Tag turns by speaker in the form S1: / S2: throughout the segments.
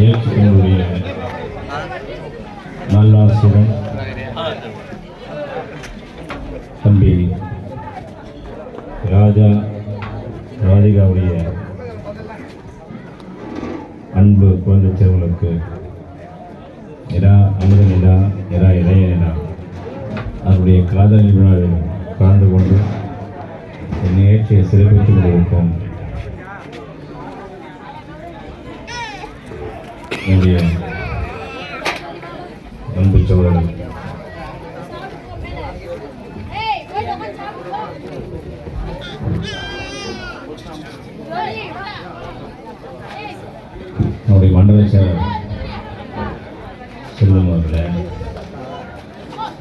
S1: ஏற்றுக்கொள்ளுடைய நல்லாசிரியர் தம்பி ராதிகாவுடைய அன்பு குழந்தை செல்வங்களுக்கு இரா அமிர்த நிலா இளைய நிலா அவருடைய காதல் விழாவில் கலந்து கொண்டு நிகழ்ச்சியை சிறப்பித்துக் கொண்டிருக்கும் என்னுடைய அன்பு சோழர்கள் நம்முடைய மண்டல செயலர் செல்லும் அவர்கள்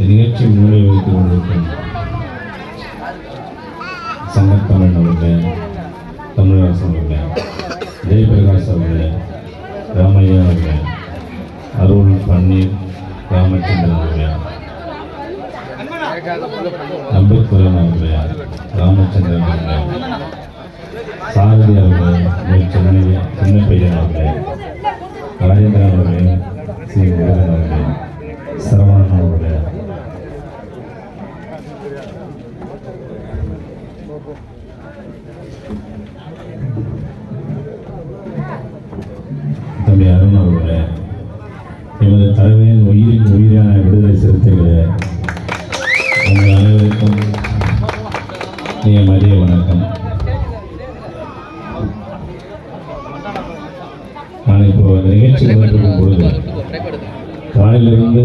S1: நிகழ்ச்சி முன்னிலை வைத்துக் கொண்டிருக்கும் சங்கத்தமிழ் அவர்கள், தமிழரசு அவர்கள், ஜெயபிரகாஷ் அவர்கள், ராமையா அவர்கள், அருள் பன்னீர் ராமச்சந்திரன் அவர்கள், அம்பேத்கரன் அவர்கள், ராமச்சந்திரன் அவர்கள், சாரதி அவர்கள், சின்ன பையன் அவர்கள், ராஜேந்திரன் அவர்கள், சி முருகன் அவர்கள், சரவணன் அவர்கள், தம்பி அருண் அவர்களே, எமது தலைவரின் உயிரின் உயிரான விடுதலை சிறுத்தைகளே, உங்கள் அனைவருக்கும் மதிய வணக்கம். நான் இப்போ அந்த நிகழ்ச்சி கொண்டிருக்கும் பொழுது காலையிலிருந்து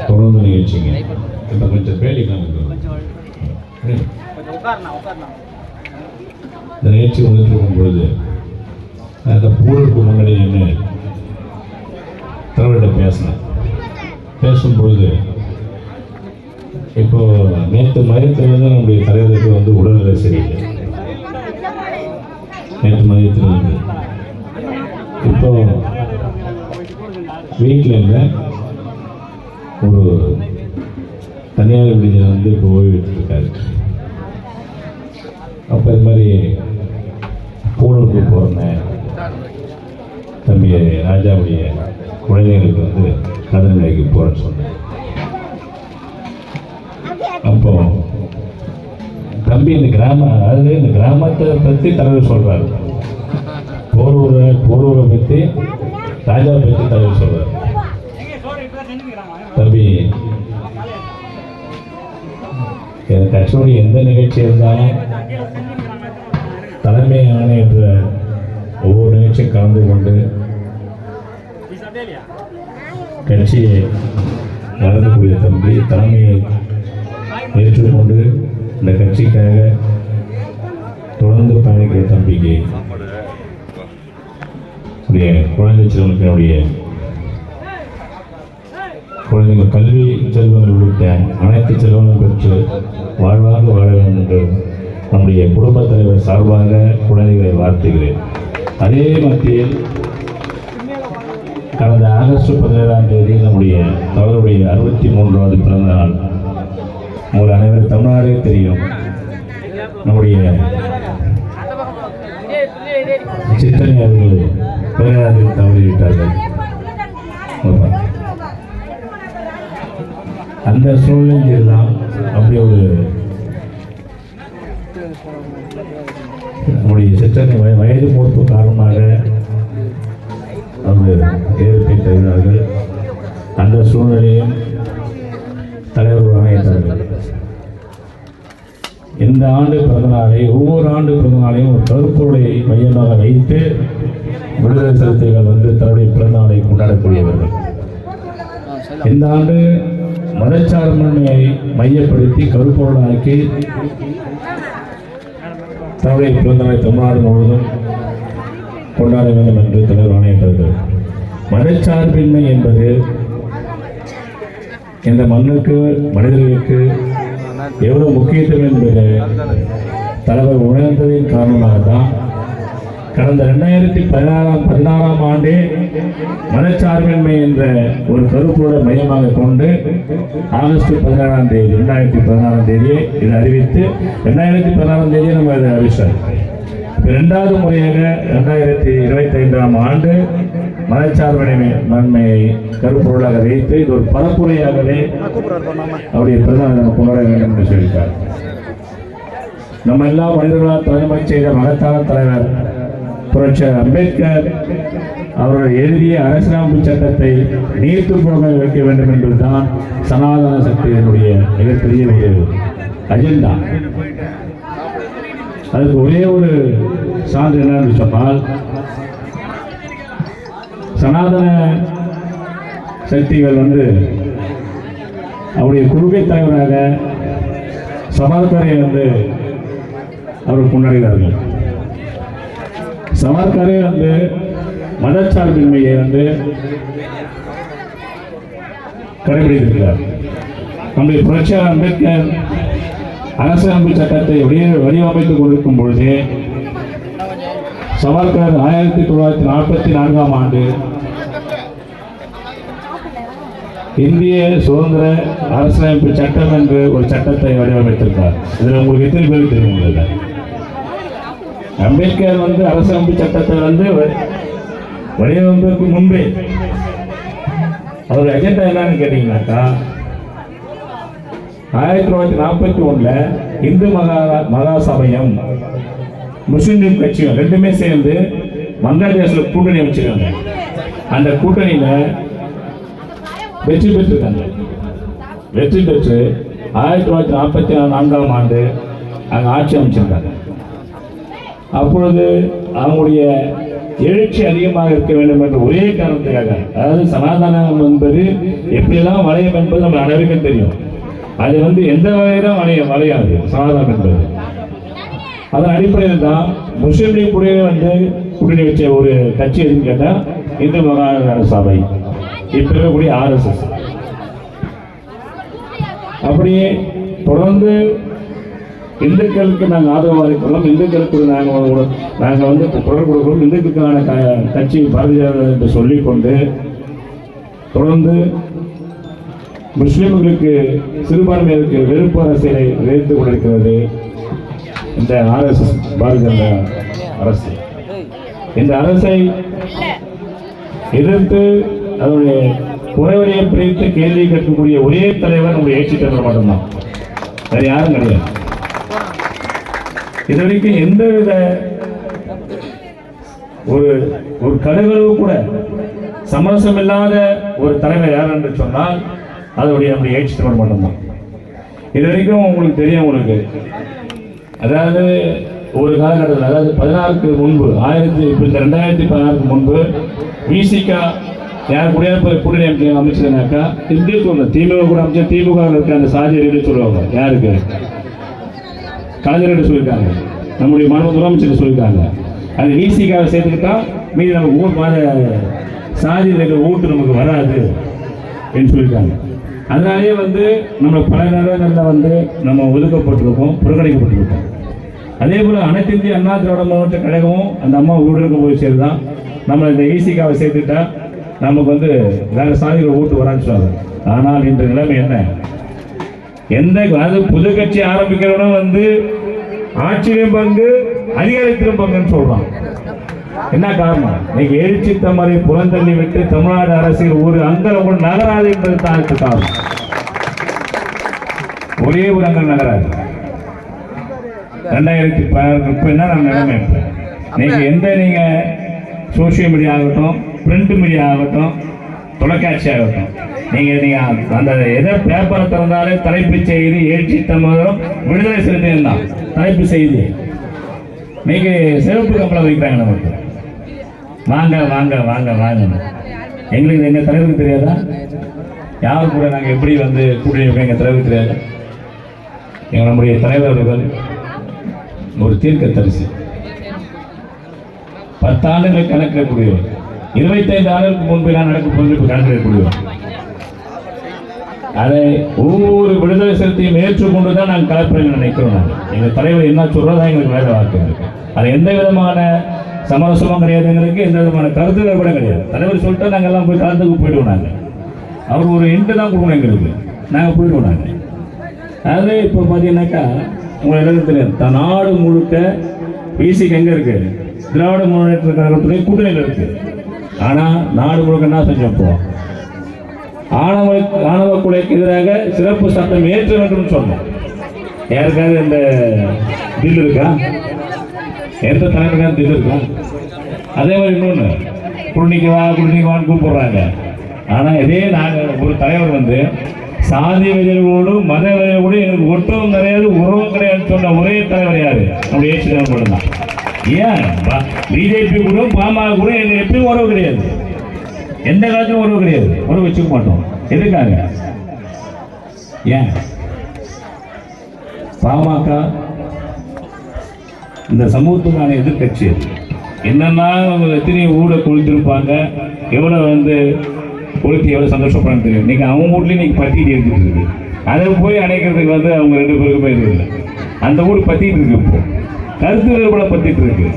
S1: தொடர்ந்து நிகழ்ச்சிங்க இப்போ கொஞ்சம் பேடிக்கலாம். இந்த நிகழ்ச்சி கொண்டிருக்கும் பொழுது அந்த பூருக்கு முன்னாடி நின்று தலைவரிடம் பேசும்பொழுது இப்போ நேற்று மதியத்திலிருந்து நம்முடைய தலைவருக்கு உடல்நிலை சரியில்லை. நேற்று மதியத்திலிருந்து இப்போ வீட்டில் இல்லை, ஒரு தனியார் விடுதியில் இப்போ ஓய்வு எடுத்துருக்காரு. அப்போ இது மாதிரி பூனூருக்கு போகிறேன், தம்பி ராஜாவுடைய குழந்தைங்களுக்கு கதநிலைக்கு போகிறேன்னு சொன்னேன். அப்போ தம்பி இந்த கிராமத்தை பற்றி தலைவர் சொல்கிறார், போரூரை பற்றி ராஜாவை பற்றி தலைவர் சொல்கிறார். தம்பி என் கட்சியுடைய எந்த நிகழ்ச்சி இருந்தாலும் தலைமை ஆணையற்ற ஒவ்வொரு நிகழ்ச்சியும் கலந்து கொண்டு கட்சியை நடத்தக்கூடிய தம்பி, தலைமையை ஏற்றுக்கொண்டு இந்த கட்சிக்காக தொடர்ந்து பயணிக்கிற தம்பிக்கு குழந்தை செல்வங்களுடைய குழந்தைகள் கல்வி செல்வங்கள் உள்ளிட்ட அனைத்து செல்வங்களும் பெற்று வாழ்வாக வாழ வேண்டும் என்று நம்முடைய குடும்பத் தலைவர் சார்பாக குழந்தைகளை வாழ்த்துகிறேன். அதே மத்தியில் கடந்த ஆகஸ்ட் 17ஆம் தேதி நம்முடைய தலைவருடைய 63வது பிறந்த நாள். உங்கள் அனைவரும் தமிழ்நாடே தெரியும். நம்முடைய சித்தனை அவர்கள் பேராளர்கள் தவறிவிட்டார்கள். அந்த சூழ்நிலையில் தான் அப்படி ஒரு நம்முடைய சித்தனை வயது மூப்பு காரணமாக அவர் ஏற்பை தருகிறார்கள். அந்த சூழ்நிலையும் தலைவர் வழங்கிட்டார்கள். இந்த ஆண்டு பிறந்தநாளை ஒவ்வொரு ஆண்டு பிறந்தநாளையும் ஒரு கருப்பொருளை மையமாக வைத்து விடுதலை சிறுத்தைகள் தன்னுடைய பிறந்தநாளை கொண்டாடக்கூடியவர்கள். இந்த ஆண்டு மதச்சார்பின்மையை மையப்படுத்தி கருப்பொருளாக்கி தன்னுடைய பிறந்தநாளை தமிழ்நாடு முழுவதும் கொண்டாட வேண்டும் என்று தலைவர் ஆணையிட்டார்கள். மதச்சார்பின்மை என்பது இந்த மண்ணுக்கு, மனிதர்களுக்கு எவ்வளவு முக்கியத்துவம் என்பது தலைவர் உணர்ந்ததின் காரணமாகத்தான் கடந்த 2016ஆம் ஆண்டே மதச்சார்பின்மை என்ற ஒரு கருப்போட மையமாக கொண்டு ஆகஸ்ட் 17ஆம் தேதி 2016ஆம் தேதியை இதை அறிவித்து 2016ஆம் தேதியை நம்ம இதை அறிவிச்சார். இரண்டாவது முறையாக 2025ஆம் ஆண்டு மதச்சார்பின்மையை கருப்பொருளாக வைத்து இது ஒரு பரப்புரையாகவே அவருடைய பிறந்தநாள் கொண்டாட வேண்டும் என்று சொல்லியிருக்கார். நம்ம எல்லா மனிதர்களால் தலைமை செய்த மகத்தான தலைவர் புரட்சியாளர் அம்பேத்கர் அவர்கள் எழுதிய அரசியலமைப்பு சட்டத்தை நீர்த்து போக வைக்க வேண்டும் என்பதுதான் சனாதன சக்தியினுடைய மிகப்பெரிய ஒரு அஜெண்டா. அதுக்கு ஒரே ஒரு சான்று என்னன்னு சொன்னால், சனாதன சக்திகள் அவருடைய கொள்கை தலைவராக சவர்கரை அவர்கள் கொண்டாடுகிறார்கள். சவர்கரை மதச்சார்பின்மையை கடைபிடித்திருக்கிறார். நம்முடைய புரட்சியாளர் அம்பேத்கர் அரசியலமைப்பு சட்டத்தை வடிவமைத்துக் கொண்டிருக்கும் பொழுது சவர்கர் 1944ஆம் ஆண்டு இந்திய சுதந்திர அரசியலமைப்பு சட்டம் என்று ஒரு சட்டத்தை வடிவமைத்திருக்கார். இதில் உங்களுக்கு எத்தனை பேருக்கு தெரியும்? அம்பேத்கர் அரசியலமைப்பு சட்டத்தை வடிவமைப்பதற்கு முன்பே அவருடைய அஜெண்டா என்னன்னு கேட்டீங்கன்னாக்கா, 1941 இந்து மகாசபையும் முஸ்லிம் லீக் கட்சியும் ரெண்டுமே சேர்ந்து பங்களாதேஷில் கூட்டணி அமைச்சிருக்காங்க. அந்த கூட்டணியில் வெற்றி பெற்றிருக்காங்க. வெற்றி பெற்று 1944ஆம் ஆண்டு அங்கே ஆட்சி அமைச்சிருக்காங்க. அப்பொழுது அவங்களுடைய எழுச்சி அதிகமாக இருக்க வேண்டும் என்ற ஒரே காரணத்துக்காக, அதாவது சனாதனம் என்பது எப்படியெல்லாம் வளையம் என்பது நம்ம அனைவருக்கும் தெரியும். அது எந்த வகையிலும் வளையாது சனாதனம் என்பது. அதன் அடிப்படையில் தான் முஸ்லீம் லீக் கூட கூட்டணி வச்ச ஒரு கட்சி எதுன்னு கேட்டால் இந்து மகாண சபை, இப்ப இருக்கக்கூடிய RSS. அப்படியே தொடர்ந்து இந்துக்களுக்கு நாங்கள் ஆதரவாக இருக்கிறோம், இந்துக்களுக்கு நாங்கள் குரல் கொடுக்கிறோம், இந்துக்களுக்கான கட்சி பாரதிய ஜனதா என்று சொல்லிக்கொண்டு தொடர்ந்து முஸ்லிம்களுக்கு சிறுபான்மையினருக்கு வெறுப்பு அரசியலை விதைத்து கொண்டிருக்கிறது இந்த RSS பாரதிய ஜனதா அரசு. இந்த அரசை எதிர்த்து அதனுடைய குறைவரையை பிரித்து கேள்வி கேட்கக்கூடிய ஒரே தலைவர் நம்முடைய எழுச்சி தலைவர் மட்டும்தான், வேறு யாரும் கிடையாது. இது வரைக்கும் எந்தவித ஒரு கடுகளவு கூட சமரசம் இல்லாத ஒரு தலைவர் யார் என்று சொன்னால் அதனுடைய நம்முடைய எழுச்சி தலைவர் மட்டும்தான். இது வரைக்கும் உங்களுக்கு தெரியும். உங்களுக்கு அதாவது ஒரு காலகட்டத்தில், அதாவது 16க்கு முன்பு, 2016க்கு முன்பு விசிகா யார் கூட கூட்டணி அமைச்சதுனாக்கா இந்திய திமுக கூட அமைச்சா திமுக இருக்க அந்த சாதியை சொல்லுவாங்க. யாருக்கு? கலைஞர் சொல்லியிருக்காங்க, நம்முடைய மாநில முதலமைச்சர் சொல்லியிருக்காங்க. அது விசிகாவை சேர்த்துக்கிட்டா மீது நமக்கு சாதி ஓட்டு நமக்கு வராது என்று சொல்லியிருக்காங்க. அதனாலே நம்ம பல நேரங்களில் நம்ம ஒதுக்கப்பட்டிருக்கோம், புறக்கணிக்கப்பட்டிருக்கோம். அதே போல் அனைத்து இந்திய அண்ணா திராவிட மாவட்ட கழகமும் அந்த அம்மா ஊழலுக்கு போய் சேர்தான் நம்ம இந்த விசிகாவை சேர்த்துக்கிட்டா நமக்கு வேற சாதிகள் ஓட்டு வரான்னு சொல்லுவாங்க. ஆனால் இன்று நிலைமை என்ன? அதாவது புது கட்சி ஆரம்பிக்கிறவனும் ஆட்சியிலும் பங்கு, அதிகாரத்திலும் பங்குன்னு சொல்றான். என்ன காரணம்? இன்னைக்கு எழுச்சி தமரை புறந்தள்ளி விட்டு தமிழ்நாடு அரசியல் ஒரு அங்கலம் கூட நகராது என்பது தான் காரணம். ஒரே ஒரு அங்கல் நகராது. 2016 இப்ப என்ன நம்ம நிலைமை? இன்னைக்கு நீங்க சோசியல் மீடியா ஆகட்டும், பிரிண்ட் மீடியா ஆகட்டும், தொலைக்காட்சி ஆகட்டும், நீங்க அந்த எதை பேப்பரை திறந்தாலே தலைப்பு செய்தி எழுச்சி தமிழரும் விடுதலை சிறுத்தையும் தான் தலைப்பு செய்தி. இன்னைக்கு சிறப்பு கம்பளம் வைக்கிறாங்க நமக்கு, வாங்க வாங்க வாங்க வாங்க. எங்களுக்கு எங்க தலைவருக்கு தெரியாதா? யாரு கூட நாங்கள் எப்படி கூட்டணி வைக்க எங்கள் தலைவருக்கு தெரியாதா? நம்முடைய தலைவர் அவர்கள் ஒரு தீர்க்க தரிசி, 10 ஆண்டுகள் கணக்கிடக்கூடியவர், 25 ஆண்டுகளுக்கு முன்பு நான் நடக்கும் போது கணக்கிடக்கூடியவர். அதை ஒவ்வொரு விடுதலை சிறுத்தையும் ஏற்றுக்கொண்டு தான் நாங்கள் கலப்பறையில் நினைக்கிறோம். நாங்கள் எங்கள் தலைவர் என்ன சொல்றதா எங்களுக்கு வேலை வாக்கு இருக்கு. அது எந்த விதமான சமரசமும் கிடையாது, எங்களுக்கு எந்த விதமான கருத்துக்கள் கூட கிடையாது. தலைவர் சொல்லிட்டு நாங்கள் எல்லாம் போய் கலந்துக்கு போயிடுவோம். நாங்கள் அவர் ஒரு எண்டு தான் கொடுக்கணும் எங்களுக்கு, நாங்கள் போயிடுவோம். நாங்கள் அது இப்போ பார்த்தீங்கன்னாக்கா உங்களை எல்லாரும் தெரியும், நாடு முழுக்க பிசிக்கு எங்கே இருக்கு, திராவிட முன்னேற்ற கழகத்துடைய கூட்டணியில் இருக்கு. ஆனால் நாடு முழுக்க என்ன செஞ்சப்போ ஆணவ கொலைக்கு எதிராக சிறப்பு சட்டம் ஏற்ற வேண்டும் சொன்னோம். யாருக்காவது இந்த தில் இருக்கா? எந்த தலைவருக்காக தில் இருக்கா? அதே மாதிரி இன்னொன்று குடிநீக்கவான்னு கூப்பிடுறாங்க. ஆனால் இதே நாங்கள் ஒரு தலைவர் வந்து சாதி வெறியோடு மத வெறியோடு எங்களுக்கு ஒட்டவும் கிடையாது உறவும் கிடையாதுன்னு சொன்ன ஒரே தலைவர் யாரு? நம்ம ஏற்றுதான் கூட தான். ஏன் பிஜேபி கூட பாமக கூட எங்களுக்கு எப்பயும் உறவு கிடையாது, எந்த காலத்திலும் உறவு கிடையாது, உறவு வச்சுக்க மாட்டோம். எதுக்காக? ஏன் பாமக இந்த சமூகத்துக்கான எதிர்கட்சி என்னன்னா எத்தனை ஊட கொளுத்திருப்பாங்க, எவ்வளோ வந்து கொளுத்தி எவ்வளோ சந்தோஷப்படான்னு தெரியும். இன்னைக்கு அவங்க வீட்லேயும் இன்னைக்கு பத்திட்டு எடுத்துட்டு இருக்கு. அதை போய் அடைக்கிறதுக்கு வந்து அவங்க 2 பேருக்குமே இது இல்லை. அந்த ஊர் பத்திட்டு இருக்கு, இப்போ கருத்து வேறுபாட பத்திட்டு இருக்கு.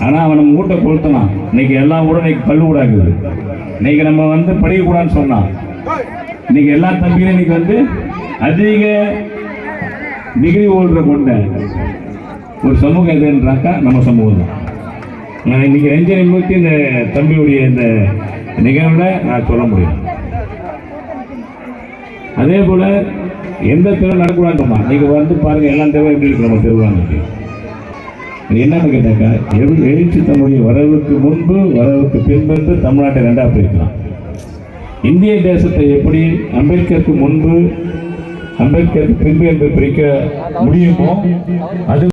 S1: ஆனால் அவன் நம்ம வீட்டை கொளுத்தலாம். இன்னைக்கு எல்லா ஊரும் இன்னைக்கு கல் ஊடாக்குது. இன்னைக்கு நம்ம வந்து படிக்கக்கூடாதுன்னு சொன்னான். இன்னைக்கு எல்லா தம்பியும் இன்னைக்கு வந்து அதிக டிகிரி ஹோல்டரை கொண்ட ஒரு சமூகம் எதுன்றாக்கா நம்ம சமூகம் தான். நான் இன்னைக்கு ரஞ்சனி மூர்த்தி இந்த தம்பியுடைய இந்த நிகழ்வில் நான் சொல்ல முடியும். அதே போல எந்த தெருவு நடக்கூடாதுமா இன்னைக்கு வந்து பாருங்க, எல்லா தெருவும் எப்படி இருக்கு நம்ம தெருவாங்க. என்னன்னு கேட்டாக்கா, எழுச்சி தன்னுடைய வரவுக்கு முன்பு வரவுக்கு பின்பு தமிழ்நாட்டை 2ஆக பிரிக்கலாம். இந்திய தேசத்தை எப்படி அம்பேத்கருக்கு முன்பு அம்பேத்கருக்கு பின்பு என்று பிரிக்க முடியுமோ அது